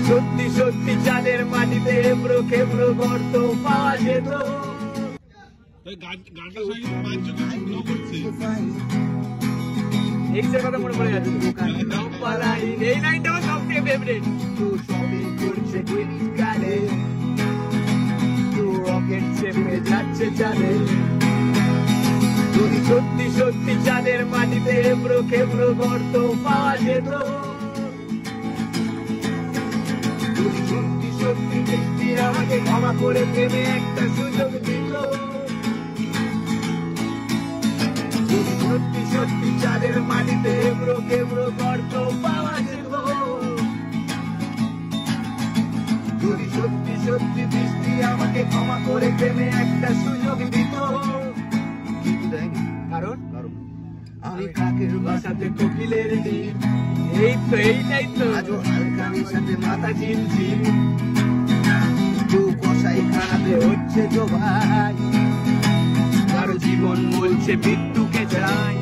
সত্যি সত্যি চাঁদের মাটিতে এবড়ো খেবড়ো গর্ত পাওয়া যেত। কথা মনে পড়ে যাচ্ছে, এই লাইনটা আমার সবথেকে ফেভারিট। তো শপিং করছে ক্রেডিট কার্ডে, তো রকেট চেপে যাচ্ছে চাঁদে। যদি সত্যি সত্যি চাঁদের মাটিতে এবড়ো খেবড়ো গর্ত পাওয়া যেত, যদি সত্যি সত্যি বৃষ্টি আমাকে ক্ষমা করে প্রেমে একটা সুযোগ দিত, যদি সত্যি সত্যি চাঁদের মাটিতে এবড়ো খেবড়ো গর্ত পাওয়া যেত, যদি সত্যি সত্যি বৃষ্টি আমাকে ক্ষমা করে প্রেমে একটা সুযোগ দিত। কারণ আমি কাকের বাসাতে কোকিলের ডিম, এই তো এইটাই তো আজও হালকামির সাথে মাথা ঝিমঝিম, কেউ কষাই খানাতে হচ্ছে তো ভাই, কারো জীবন বলছে মৃত্যুকে চাই।